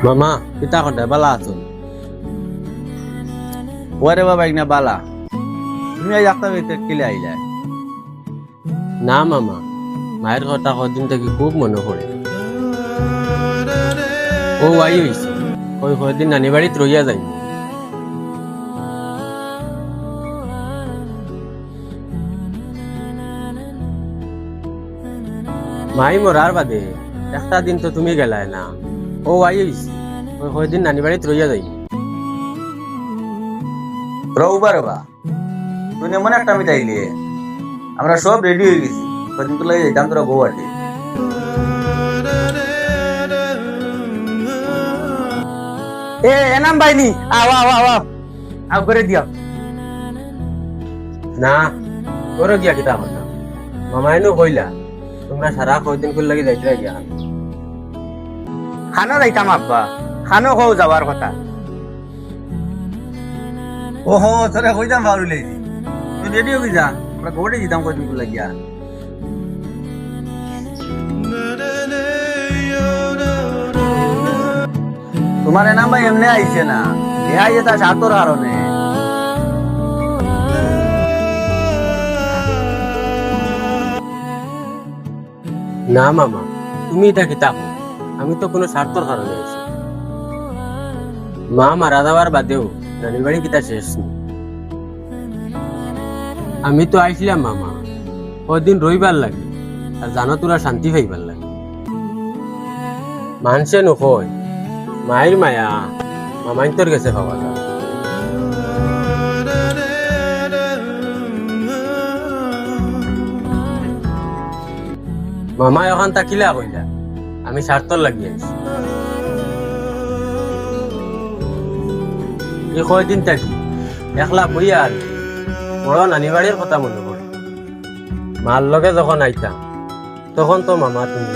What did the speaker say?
মামা পিতা কথা বালা আছেন? ওরে বাবা এক না বালা তুমি আজ একটা বেতে কিলে আইলা না মামা, মায়ের কথা কদিন থেকে খুব মনে পড়ে। ও আই হয়েছে, ওই কদিন নানি বাড়িত রইয়া যাই। মাই মরার বাদে একটা দিন তো তুমি গেলাই না। ও আই হয়েছে, ওই কদিন নানি বাড়িত রইয়া যাই। রৌবার বা তুই এমন একটা আমি চাইলে আমরা সব রেডি হয়ে গেছি কদিন তো লাগে যেতাম তোরা গৌহাটি এনাম বাইনি আও আও আও আও আও করে দিও না ওরে গিয়া কিতা কথা মামাইনু কইলা তোমরা সারা কদিন করে লাগি যাইতে গিয়া। খানো যাইতাম আব্বা, খানো কও যাওয়ার কথা। ও হো তোরা কইতাম ভালো লাগি তুই রেডি হয়ে যা আমরা গৌহাটি যেতাম কদিন করে লাগিয়া তোমার এনাম ভাই এমনি আইছে না এ আইছে তার সাতর কারণে না মামা, তুমি এটা কিতা কও? আমি তো কোনো স্বার্থর কারণে আছি। মা মারা যাওয়ার বাদেও নানি বাড়ি কিতা শেষ নি। আমি তো আইছিলাম মামা কদিন রইবার লাগে, আর জানো তোরা শান্তি পাইবার লাগে। মানুষে নকয় মায়ের মায়া মামাই তোর গেছে পাওয়া যায়। মামা এখন তাকিলা কইলা আমি স্বার্থর লাগি আছি। এই কয়দিন থাকি একলা বইয়া আর বড় নানি বাড়ির কথা মনে পড়ে। মার লগে যখন আইতাম তখন তো মামা তুমি